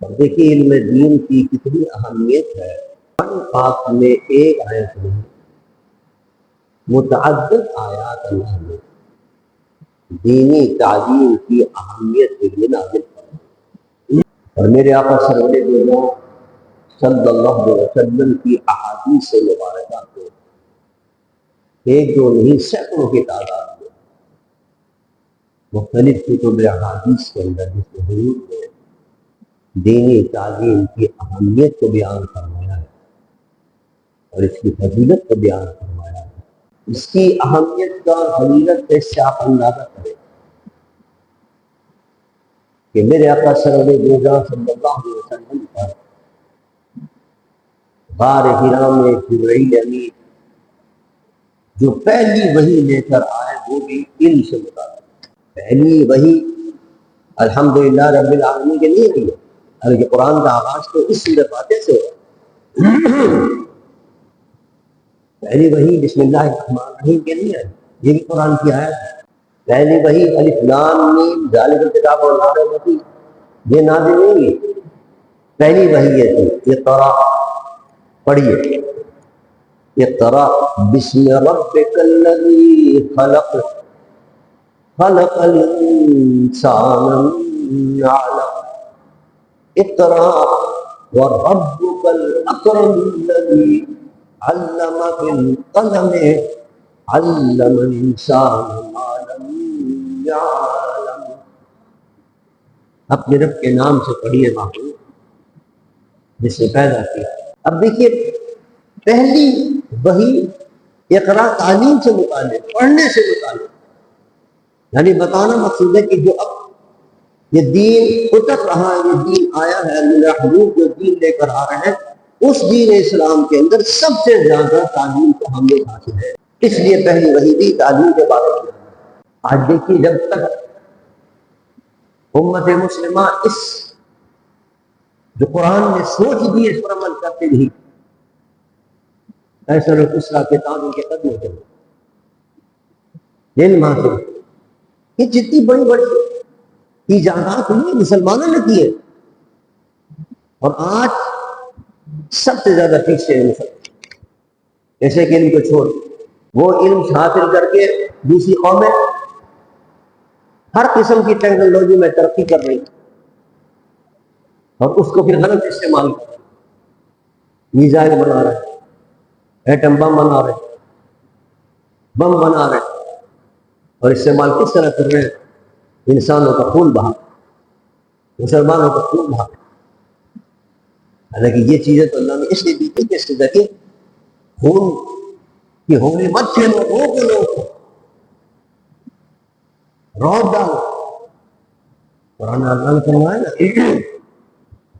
اور دیکھیے علم دین کی کتنی اہمیت ہے۔ پاک میں ایک آیت نہیں، متعدد آیات اللہ نے دینی تعلیم کی اہمیت کے لیے نازل فرمائی۔ اور میرے آقا سرور دو صلی اللہ علیہ وسلم کی احادیث مبارکہ کو ایک دو نہیں سینکڑوں کی تعداد میں مختلف کتب احادیث کے اندر جس میں حضور نے دینی تعلیم کی اہمیت کو بیان فرمایا ہے اور اس کی فضیلت کو بیان فرمایا ہے۔ اس کی اہمیت کا فضیلت سے آپ اندازہ کریں کہ میرے آقا سرور دو صلی اللہ علیہ وسلم پر غار حرا میں جبرائیل امین جو پہلی وحی لے کر آئے وہ بھی علم سے متعلق پہلی وحی الحمدللہ رب العالمین کے لیے بھی ہے، حالانکہ قرآن کا آغاز تو اس سورۃ فاتحہ سے ہوا۔ پہلی وحی بسم اللہ الرحمن الرحیم کے لیے ہے، یہ بھی قرآن کی آیت ہے۔ پہلی وحی الف لام میم ذالک الکتاب لا ریب فیہ یہ نازل نہیں ہوئی، پہلی وحی یہ تھی۔ اقرا پڑھیے، اقرا بسم ربک الذی خلق خلق الانسان من علق اقرا وربک الاکرم الذی علم بالقلم علم الانسان ما لم يعلم۔ اپنے رب کے نام سے پڑھیے محبوب جس نے پیدا کیا۔ اب دیکھیے پہلی وحی اقرا تعلیم سے متعلق، پڑھنے سے متعلق، یعنی بتانا مقصود ہے کہ جو اب یہ دین اتر رہا ہے، یہ دین آیا ہے، اللہ حضور جو دین لے کر آ رہے ہیں اس دین اسلام کے اندر سب سے زیادہ تعلیم کو اہمیت حاصل ہے، اس لیے پہلی وحی بھی تعلیم کے بارے میں۔ آج دیکھیے جب تک امت مسلمہ اس جو قرآن نے سوچ دی اس پر عمل کرتے نہیں، ایسا لوگ اسرا کے تعلیم کے قدموں کے علم حاصل، یہ جتنی بڑی بڑی ایجادات ہوئی مسلمانوں نے کی ہے، اور آج سب سے زیادہ پیچھے علم ایسے کہ علم کو چھوڑ وہ علم حاصل کر کے دوسری قومیں ہر قسم کی ٹیکنالوجی میں ترقی کر رہی اور اس کو پھر غلط استعمال کر رہے، میزائل بنا رہے، ایٹم بم بنا رہے، بم بنا رہے، اور استعمال کس طرح کر رہے ہیں؟ انسانوں کا خون بہا، مسلمانوں کا خون بہا۔ حالانکہ یہ چیزیں تو اللہ نے اس لیے دی تھی کہ اس کے ذریعے خون کی ہولی مت کھیلو، روکو لوگوں کو، روک ڈالو۔ قرآن اللہ نے فرمایا نا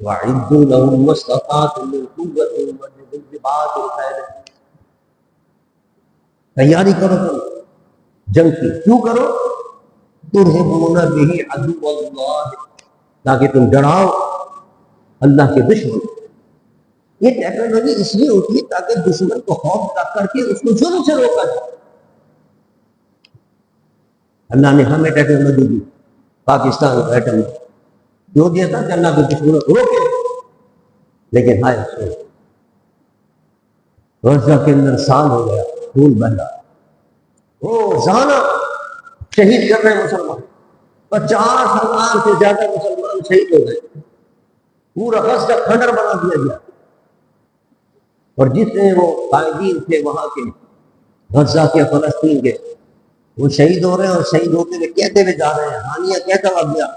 وَأَعِدُّوا لَهُم مَّا اسْتَطَعْتُم مِّن قُوَّةٍ وَمِن رِّبَاطِ الْخَيْلِ، تیاری کرو تم جنگ کی، کیوں کرو؟ تُرْهِبُونَ بِهِ عَدُوَّ اللَّهِ، تاکہ تم ڈراؤ اللہ کے دشمن۔ یہ ٹیکنالوجی اس لیے ہوتی ہے تاکہ دشمن کو خوف تک کر کے اس کو ظلم سے روکا جائے۔ اللہ نے ہمیں ٹیکنالوجی دی، پاکستان کو ایٹم جو دیا تھا کہ اللہ کے دشمنوں کو روکے، لیکن ہائے افسوس غزہ کے اندر سال ہو گیا، خون بہہ رہا، روزانہ شہید کر رہے ہیں مسلمان، 50,000 سے زیادہ مسلمان شہید ہو گئے، پورا غزہ کھنڈر بنا دیا گیا۔ اور جتنے وہ قائدین تھے وہاں کے غزہ کے فلسطین کے، وہ شہید ہو رہے ہیں، اور شہید ہوتے ہوئے کہتے ہوئے جا رہے ہیں، ہانیہ کہتا ہوا گیا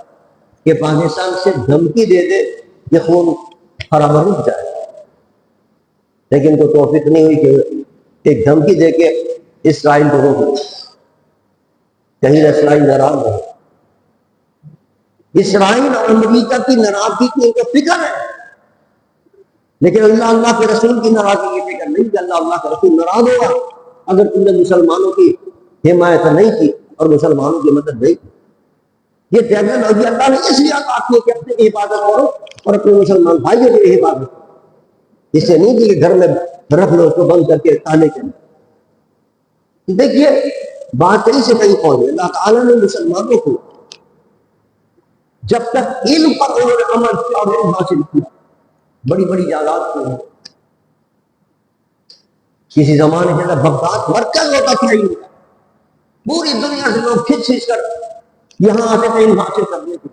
کہ پاکستان سے دھمکی دے دے کہ خون خرابہ رک جائے، لیکن تو توفیق نہیں ہوئی کہ ایک دھمکی دے کے اسرائیل کو روک دے، کہیں اسرائیل ناراض ہو۔ اسرائیل اور امریکہ کی ناراضگی کی ان کو فکر ہے، لیکن اللہ کے رسول کی ناراضگی کی فکر نہیں کہ اللہ کا رسول ناراض ہوگا اگر تم نے مسلمانوں کی حمایت نہیں کی اور مسلمانوں کی مدد نہیں کی۔ یہ ٹیکنالوجی اللہ نے اس لیے بات کی کہ اپنی حفاظت کرو اور اپنے مسلمان بھائیوں کی حفاظت کرو، اس سے نہیں کہ گھر میں رکھ لو اس کو بند کر کے تالے کے۔ دیکھیے بات کہیں سے کہیں پہنچ گئی، اللہ تعالیٰ نے مسلمانوں کو جب تک علم پر انہوں نے عمل کیا اور علم حاصل کیا، بڑی بڑی جائیداد کی ہیں۔ کسی زمانے کے اندر بغداد مرکز ہوتا تھا علم کا، پوری دنیا سے لوگ کھچ کھچ کر یہاں آتے تھے علم حاصل کرنے کے۔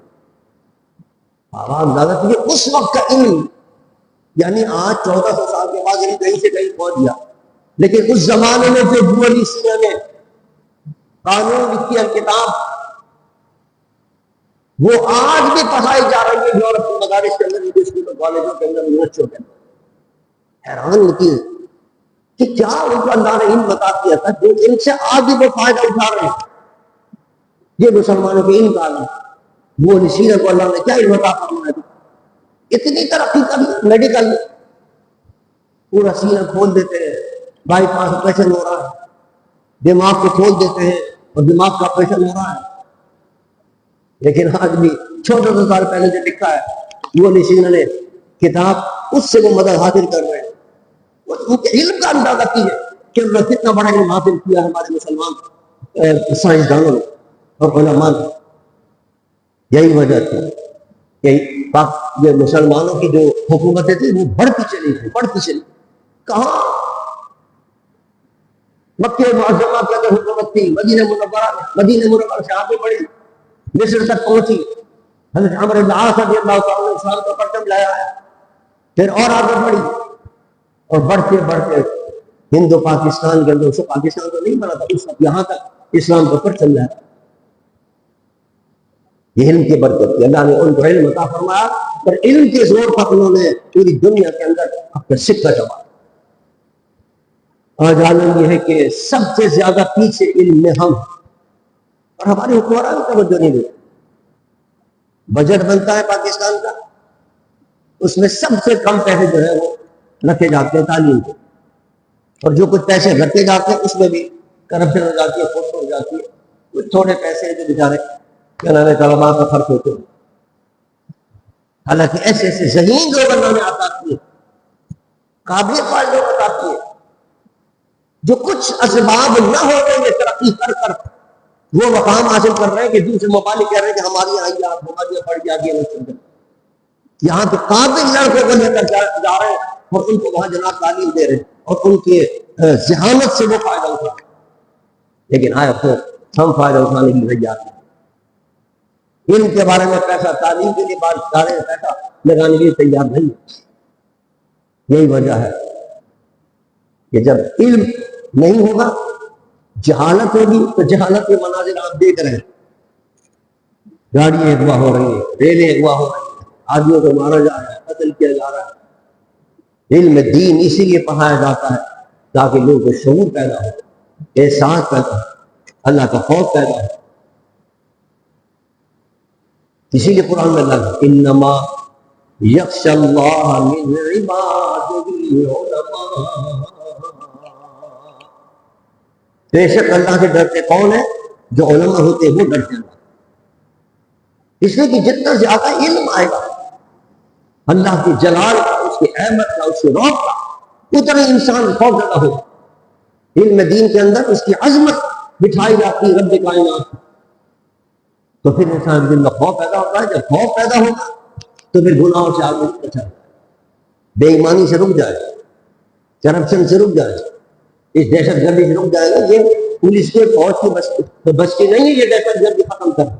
آواز زیادہ تھی اس وقت کا علم، یعنی آج 1400 سال کے بعد علم کہیں سے کہیں پہنچ گیا، لیکن اس زمانے میں جو بولی سینا نے قانون لکھی ہے، کتاب، وہ آج بھی پڑھائی جا رہی ہے یورپ کے مدارس کے اندر، اسکولوں کالجوں کے اندر، یونیورسٹیوں کے اندر۔ حیران ہوتی ہے کہ کیا ان کو اللہ نے علم بتا دیا تھا جو ان سے آج بھی وہ فائدہ اٹھا رہے ہیں۔ یہ مسلمانوں کے علم کا عالم، وہ نشین کو اللہ نے کیا علم عطا فرمایا تھا، اتنی ترقی کر میڈیکل میں پورا سینہ کھول دیتے ہیں، بائی پاس آپریشن ہو رہا ہے، دماغ کو کھول دیتے ہیں اور دماغ کا آپریشن ہو رہا ہے۔ لیکن آج بھی 1400 سال پہلے جو لکھا ہے وہ نشین نے کتاب، اس سے وہ مدد حاصل کر رہے ہیں۔ ان کے علم کا اندازہ کی ہے کہ انہوں نے کتنا بڑا علم حاصل کیا ہمارے مسلمان سائنسدانوں نے اور علماء نے۔ یہی وجہ تھی کہ یہ مسلمانوں کی جو حکومتیں تھیں وہ بڑھتی چلی گئی، بڑھتی چلی۔ کہاں مکہ معظمہ کے اندر حکومت تھی، مدینہ منورہ سے آگے بڑھی، مصر تک پہنچی، حضرت عمرو بن العاص رضی اللہ تعالیٰ عنہ اسلام کا پرچم لایا ہے، پھر اور آگے بڑھی، اور بڑھتے بڑھتے ہندو پاکستان کے اندر، اس پاکستان تو نہیں بنا تھا اس وقت، یہاں تک اسلام کا پرچم لایا۔ یہ علم کی برکت تھی، اللہ نے ان کو علم عطا فرمایا، اور علم کے زور پر انہوں نے پوری دنیا کے اندر اپنا سکہ جمایا۔ آج عالم یہ ہے کہ سب سے زیادہ پیچھے علم میں ہم، اور ہمارے حکمران توجہ نہیں دیتے۔ بجٹ بنتا ہے پاکستان کا، اس میں سب سے کم پیسے جو ہے وہ رکھے جاتے ہیں تعلیم کے، اور جو کچھ پیسے رکھے جاتے ہیں اس میں بھی کرپشن ہو جاتی ہے، کھوٹ ہو جاتی ہے۔ کچھ تھوڑے پیسے جو بیچارے کیا نام ہے طلباء کا خرچ ہوتے ہیں، حالانکہ ایسے ایسے ذہین لوگ اللہ نے عطا کیے، قابل فعال لوگ عطا کیے، جو کچھ اسباب نہ ہوتے ہوئے ترقی کر کر وہ مقام حاصل کر رہے ہیں کہ دوسرے ممالک کہہ رہے ہیں کہ ہماری آئیے، آپ ہماری پڑھ کے آگے نہیں چل رہے۔ یہاں تو قابل لڑکوں کو لے کر جا رہے ہیں اور ان کو وہاں جناب تعلیم دے رہے ہیں، اور ان کے ذہانت سے وہ فائدہ اٹھا رہے ہیں۔ لیکن آئے پھر ہم فائدہ اٹھانے کی وجہ ہیں، علم کے بارے میں پیسہ، تعلیم کے لیے بات سارے پیسہ لگانے کے لیے تیار نہیں ہے۔ یہی وجہ ہے کہ جب علم نہیں ہوگا، جہالت ہوگی، تو جہالت کے مناظر آپ دیکھ رہے ہیں، گاڑیاں اغوا ہو رہی ہیں، ریلیں اغوا ہو رہی ہیں، آدمیوں کو مارا جا رہا ہے، قتل کیا جا رہا ہے۔ علم دین اسی لیے پڑھایا جاتا ہے تاکہ لوگوں کو شعور پیدا ہو، احساس پیدا ہو، اللہ کا خوف پیدا ہو۔ اسی لیے قرآن میں اللہ انما یخشی اللہ من عبادہ العلماء، بے شک اللہ سے ڈرتے کون ہے؟ جو علماء ہوتے ہیں وہ ڈرتے ہیں۔ اس لیے کہ جتنا زیادہ علم آئے گا اللہ کی جلال کا، اس کی احمد کا، اس کے روب کا، اتنا انسان خوف زدہ ہوگا۔ علم دین کے اندر اس کی عظمت بٹھائی جاتی ہے رب کائنات، تو پھر انسان کے اندر خوف پیدا ہوتا ہے۔ جب خوف پیدا ہوگا تو پھر گناہوں سے آگے نہیں بچا، بے ایمانی سے رک جائے، کرپشن سے رک جائے، اس دہشت گردی سے رک جائے گا۔ یہ پولیس کے فوج کی بس کی نہیں ہے یہ دہشت گردی ختم کرنا،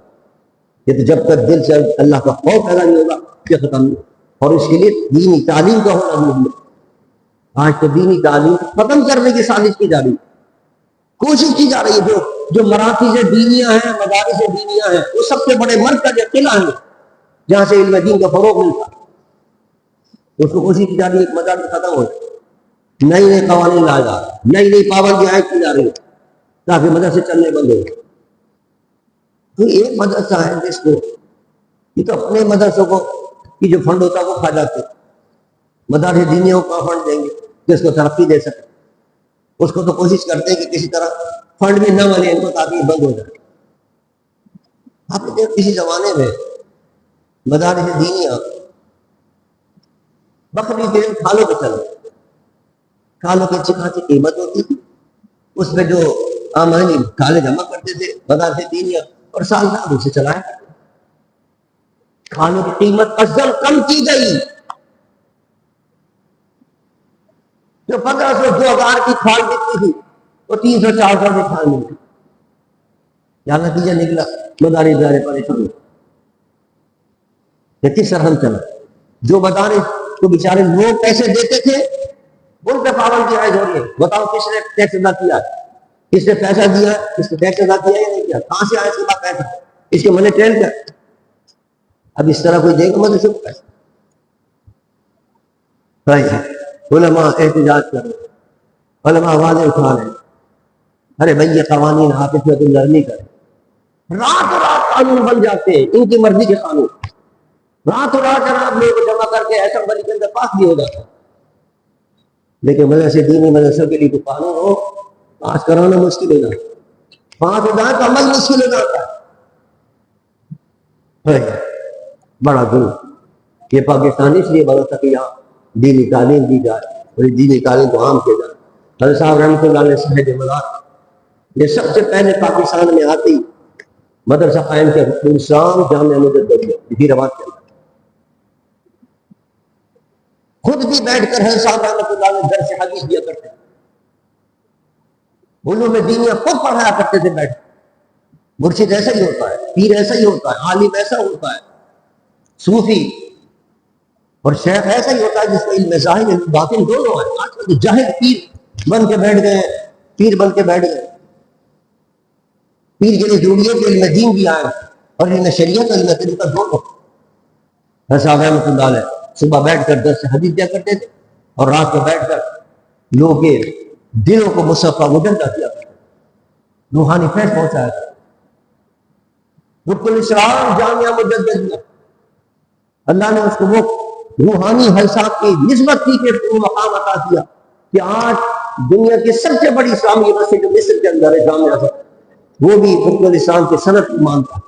یہ تو جب تک دل سے اللہ کا خوف پیدا نہیں ہوگا یہ ختم نہیں۔ اور اس کے لیے دینی تعلیم کا ہونا ضروری ہے۔ آج تو دینی تعلیم ختم کرنے کی سازش کی جا رہی ہے، کوشش کی جا رہی ہے۔ جو مراکز دینیاں ہیں، مدارس دینیاں ہیں، وہ سب سے بڑے مرکز قلعہ ہیں جہاں سے علم دین کا فروغ ملتا ہے، اس کو کوشش کی جا رہی ہے کہ مدارس ختم ہو جائے، نئے نئے قوانین لائے جا رہے ہیں، نئی نئی پابندیاں عائد کی جا رہی ہیں تاکہ مدرسے چلنے بند ہو۔ تو ایک مدرسہ ہے جس کو یہ تو اپنے مدرسوں کو کی جو فنڈ ہوتا ہے وہ کھا جاتے، مدارس دینیوں کا فنڈ دیں گے کہ اس کو ترقی دے سکے، اس کو تو کوشش کرتے ہیں کہ کسی طرح فنڈ بھی نہ ملے ان کو تاکہ یہ بند ہو جائے۔ آپ نے دیکھ کسی زمانے میں مدارس دینیاں بکری کے کھالوں پہ چل رہے، کھالوں کی اچھی خاصی قیمت ہوتی تھی، اس میں جو آمدنی کھالے جمع کرتے تھے مدارس دینیاں، اور سال بعد اسے چلایا۔ کھانوں کی قیمت افضل کم کی گئی. جو 1500-2000 کی کھال بکتی تھی وہ 300-400 کی کھال ملتی. کیا نتیجہ نکلا؟ مدارس ادارے پریشان. یہ کس طرح چلا؟ جو مدارس کو بیچارے لوگ پیسے دیتے تھے ان پہ پابندی عائد ہو رہی ہے. بتاؤ کس نے ٹیکس ادا کیا؟ کس نے پیسہ دیا؟ کس نے ٹیکس ادا کیا یا نہیں کیا؟ کہاں سے آیا اس کا پیسہ؟ اس کے منی ٹرین کیا؟ اب اس طرح کوئی دے گا مدرسے کو پیسہ؟ علماء احتجاج کر رہے ہیں، علماء آوازیں اٹھا رہے ہیں. ارے بھائی یہ قوانین آپس میں تم لڑ نہیں کرے. رات رات قانون بن جاتے ہیں، ان کی مرضی کے قانون. رات رات جناب لوگ جمع کر کے اسمبلی کے اندر پاس بھی ہو جاتا ہے. لیکن مدرسے دینی مدرسوں کے لیے تو قانون ہو پاس کرانا مشکل ہو جاتا ہے. پاس ہو جائے تو عمل مشکل ہو جاتا ہے. بڑا دور یہ پاکستان اس لیے بنا تھا کہ یہاں دینی تعلیم دی جائے اور دینی تعلیم کو عام کیا جائے. حضرت صاحب رحمۃ اللہ علیہ صاحب مدار یہ سب سے پہلے پاکستان میں آتی مدرسہ قائم کیا اسلام جامعہ مجددیہ اسی رواج کے اندر. خود بھی بیٹھ کر حضرت صاحب رحمۃ اللہ علیہ درس حدیث دیا کرتے تھے. علوم دینیہ خود پڑھایا کرتے تھے بیٹھ. مرشد ایسا ہی ہوتا ہے، پیر ایسا ہی ہوتا ہے، عالم ایسا ہوتا ہے، صوفی اور شیخ ایسا ہی ہوتا ہے جس میں علم ظاہر علم باطن دونوں ہیں. آج کل جاہل پیر بن کے بیٹھ گئے، پیر بن کے بیٹھ گئے. پیر کے لیے ضروری ہے کہ علم دین بھی آئے اور علم شریعت اور علم طریقہ دونوں. صاحب رحمۃ اللہ علیہ صبح بیٹھ کر درس حدیث دیا کرتے تھے اور رات کو بیٹھ کر لوگوں کے دلوں کو مصفہ مجدہ کیا کرتے تھے، روحانی فیض پہنچایا کرتے. رکن الاسلام جامعہ مجددیہ اللہ نے اس کو وہ روحانی حلسات کی نسبت کی کہ وہ مقام عطا کیا کہ آج دنیا کی سب سے بڑی اسلامی یونیورسٹی جو مصر کے اندر ہے جامعہ ازہر، وہ بھی رکن الاسلام کی سند کو مانتا ہے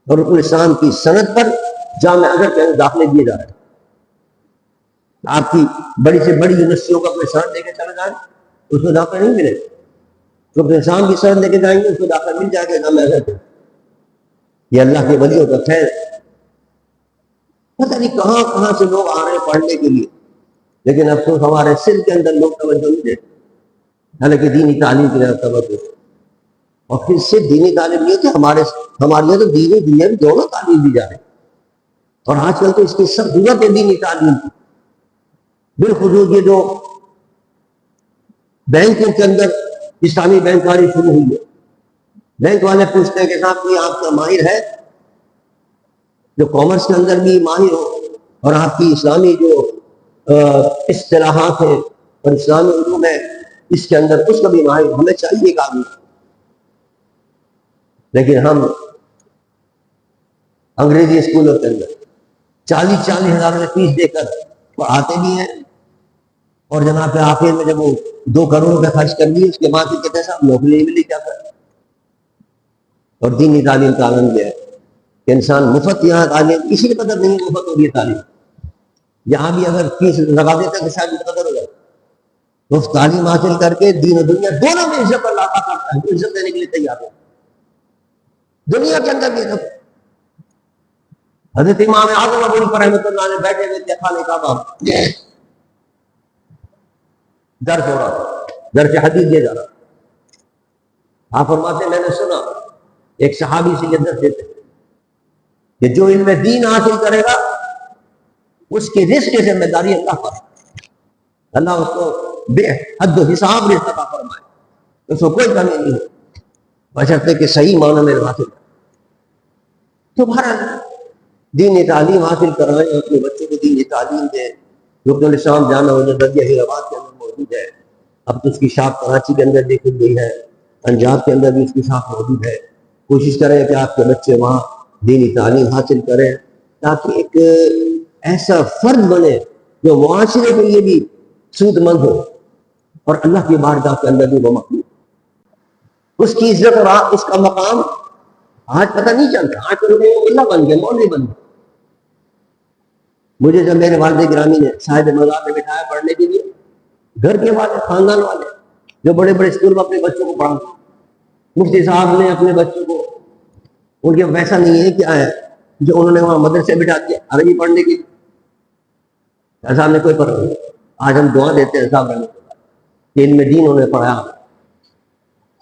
اور رکن الاسلام کی سند پر جامعہ ازہر کے اندر داخلے دیے جا رہے ہیں. آپ کی بڑی سے بڑی یونیورسٹیوں کا کوئی سند لے کے چلے جائیں اس کو داخلہ نہیں ملے گا. رکن الاسلام کی سند لے کے جائیں گے اس کو داخلہ مل جائے گا جامعہ ازہر کے. یہ اللہ کے ولیوں کا خیر. پتہ نہیں کہاں کہاں سے لوگ آ رہے ہیں پڑھنے کے لیے، لیکن افسوس ہمارے سندھ کے اندر لوگ توجہ نہیں دیتے. حالانکہ دینی تعلیم کی طرف توجہ اور پھر صرف دینی تعلیم نہیں ہوتی، ہمارے یہاں تو دینی دنیا بھی دونوں تعلیم دی جا رہی ہے. اور آج کل تو اس کی سب ضرورت ہے دینی تعلیم کی. بالخصوص یہ جو بینکوں کے اندر اسلامی بینکاری شروع ہوئی ہے، بینک والے پوچھتے ہیں کہ صاحب کوئی آپ کا ماہر ہے جو کامرس کے اندر بھی ماہر ہو اور آپ کی اسلامی جو اصطلاحات ہیں اور اسلامی علوم ہے اس کے اندر اس کا بھی ماہر ہمیں چاہیے ایک آدمی. لیکن ہم انگریزی اسکولوں کے اندر 40-40 ہزار میں فیس دے کر پڑھاتے بھی ہیں اور جناب پہ آخر میں جب وہ 2 کروڑ روپے خرچ کر لیے اس کے بعد کہتے ہیں صاحب نوکری نہیں ملی کیا کر. اور دینی تعلیم کا عالم یہ ہے کہ انسان مفت یہاں تعلیم اسی قدر نہیں مفت ہو رہی ہے تعلیم. یہاں بھی اگر فیس لگا دیتا تو شاید قدر ہو جائے. تو تعلیم حاصل کر کے دین و دنیا دونوں میں عزت اللہ کا کرتا ہے، عزت دینے کے لیے تیار ہے. دنیا کے اندر بھی حضرت امام اعظم ابو حنیفہ رحمۃ اللہ نے بیٹھے ہوئے تھے خانے کعبہ درس ہو رہا تھا، درس حدیث دیا جا رہا تھا. آپ فرماتے میں نے سنا ایک صحابی سے یہ درس دیتے کہ جو علم دین حاصل کرے گا اس کی رزق کی ذمہ داری اللہ پر. اللہ اس کو بے حد و حساب رزق عطا فرمائے، اس کو کوئی کمی نہیں ہو بشرطے کہ صحیح معنی میں حاصل کرے. تو بہرحال دینی تعلیم حاصل کرائیں، اپنے بچوں کو دینی تعلیم دیں. رکن الاسلام جامعہ مجددیہ حیدرآباد کے اندر موجود ہے، اب تو اس کی شاخ کراچی کے اندر بھی کھل گئی ہے، پنجاب کے اندر بھی اس کی شاخ موجود ہے. کوشش کریں کہ آپ کے بچے وہاں دینی تعلیم حاصل کریں تاکہ ایک ایسا فرد بنے جو معاشرے کے لیے بھی سود مند ہو اور اللہ کی بارگاہ کے اندر بھی وہ مقبول. اس کی عزت اور اس کا مقام آج پتہ نہیں چلتا. آج تو اللہ بن گئے، مولوی بن گئے. مجھے جب میرے والد گرامی نے صاحب مزار میں بٹھایا پڑھنے کے لیے، گھر کے والے خاندان والے جو بڑے بڑے اسکول میں اپنے بچوں کو پڑھاتے، مفتی صاحب نے اپنے بچوں کو ان کے ویسا نہیں ہے کیا ہے جو انہوں نے وہاں مدرسے بٹھا دیا عربی پڑھنے کے لیے. صاحب نے کوئی پڑھا نہیں. آج ہم دعا دیتے ہیں صاحب کہ علم دین انہوں نے پڑھایا,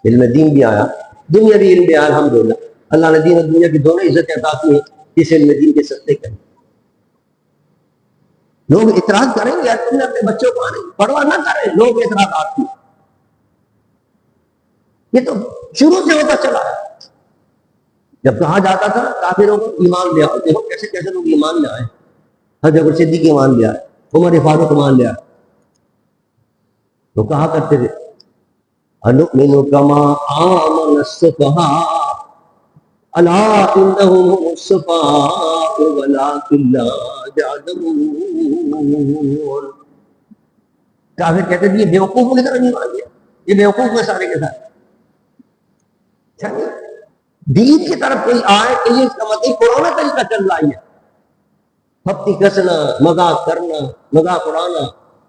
علم دین بھی آیا, دنیا بھی علم بھی آیا. الحمدللہ اللہ نے دین اور دنیا کی دونوں عزت عطا کی ہیں اس علم دین کے صدقے کریں. لوگ اعتراض کریں گے تم نے اپنے بچوں کو پڑھوا نہ کریں, لوگ اعتراضات کی. یہ تو شروع سے ہوتا چلا ہے. جب کہا جاتا تھا کافروں کو ایمان لے آؤ, دیکھو کیسے کیسے لوگ ایمان لے آئے. حضرت صدیق ایمان لے آئے, عمر فاروق ایمان لے آئے. تو کہا کرتے تھے انؤمن کما آمن السفہاء الا انہم هم السفہاء ولکن لا يعلمون. کافر کہتے تھے یہ بیوقوفوں کی طرح ایمان لیا, یہ بیوقوف میں سارے کے ساتھ. دین کی طرف کوئی آئے کہ یہ اس کا مطلب پرانا طریقہ چل رہا ہے, ہفتی کسنا, مذاق کرنا, مذاق اڑانا,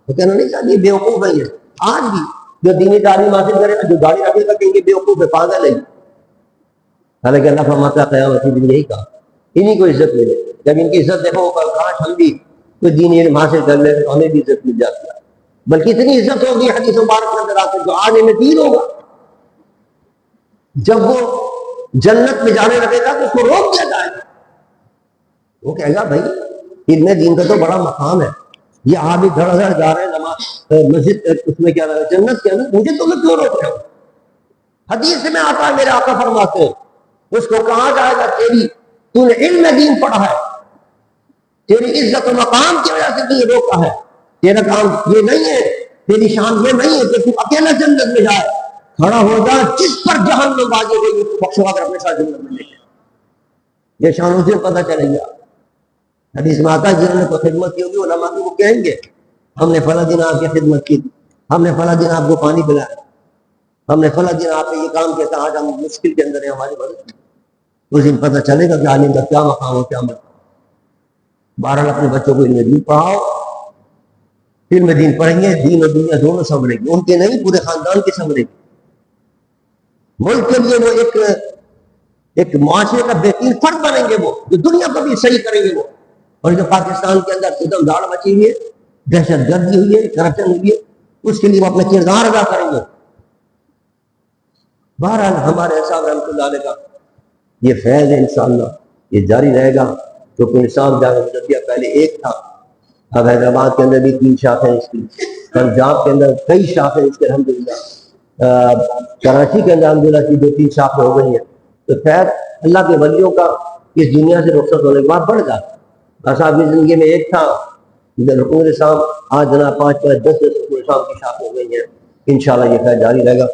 تو کہنا نہیں چاہیے یہ بیوقوف ہے. یہ آج بھی جو دینی تعلیم حاصل کرے گا, جو داڑھی رکھے گا, کہیں گے بیوقوف ہے, پاگل ہے. حالانکہ اللہ فرماتا ہے قیامت کے دن یہی کہا انہیں کو عزت ملے. جب ان کی عزت دیکھو کاش ہم بھی کوئی دینی علم حاصل کر لیں تو ہمیں بھی عزت مل جاتی ہے. بلکہ اتنی عزت ہوگی حدیث مبارک میں اندر آتے جو آج میں دین ہوگا, جب وہ جنت میں جانے لگے گا تو اس کو روک دیا جائے گا. وہ کہے گا بھائی علم دین کا تو بڑا مقام ہے, یہ آپ بھی دھڑ دھڑ جا رہے ہیں نماز مسجد اس میں کیا رہا ہے جنت کے اندر, مجھے تمہیں کیوں روک رہے ہو؟ حدیث میں آتا ہے میرے آقا فرماتے ہیں اس کو کہا جائے گا تیری تو نے علم دین پڑھا ہے, تیری عزت و مقام کی وجہ سے تو یہ روکا ہے, تیرا کام یہ نہیں ہے, تیری شان یہ نہیں ہے کہ تو اکیلا جنت میں جائے. کھڑا ہو جا جس پر جہنم باجے گئی تو بخشوا کر اپنے ساتھ جنت میں لے جائے. یہ شان اسے پتہ چلے گا. حدیث میں آتا ہے جنہوں نے کوئی خدمت کی ہوگی علماء کو وہ کہیں گے ہم نے فلاں دن آپ کی خدمت کی, ہم نے فلاں دن آپ کو پانی پلایا, ہم نے فلاں دن آپ نے یہ کام کیا تھا, آج ہم مشکل کے اندر ہیں, ہماری مدد. اس دن پتہ چلے گا کہ عالم کا کیا مقام ہو, کیا مقام. بہرحال اپنے بچوں کو علم دین پڑھاؤ, علم دین پڑھیں گے دین اور دنیا دونوں سنبھلیں گے, ان کے نہیں پورے خاندان کے سنبھلیں گے. ملک کے لیے وہ ایک معاشرے کا بہترین فرد بنیں گے, وہ جو دنیا کو بھی صحیح کریں گے. وہ اور جو پاکستان کے اندر ستم داڑ مچی ہوئی ہے, دہشت گردی ہوئی ہے, کرپشن ہوئی ہے, اس کے لیے وہ اپنا کردار ادا کریں گے. بہرحال ہمارے صاحب رحمۃ اللہ علیہ کا یہ فیض ہے انشاءاللہ یہ جاری رہے گا. کیونکہ نظام جامعہ مدرسہ پہلے ایک تھا, اب حیدرآباد کے اندر بھی 3 شاخیں اس کی, پنجاب کے اندر کئی شاخیں اس کے الحمدللہ, کراچی کے اندر الحمدللہ کی 2-3 شاخیں ہو گئی ہیں. تو خیر اللہ کے ولیوں کا اس دنیا سے رخصت ہونے کے بعد بڑھ جاتا. صاحب کی زندگی میں ایک تھا رکوع صاحب, آج جناب 5-5 10 رکوع صاحب کی شاخ ہو گئی ہیں. انشاءاللہ یہ خیر جاری رہے گا.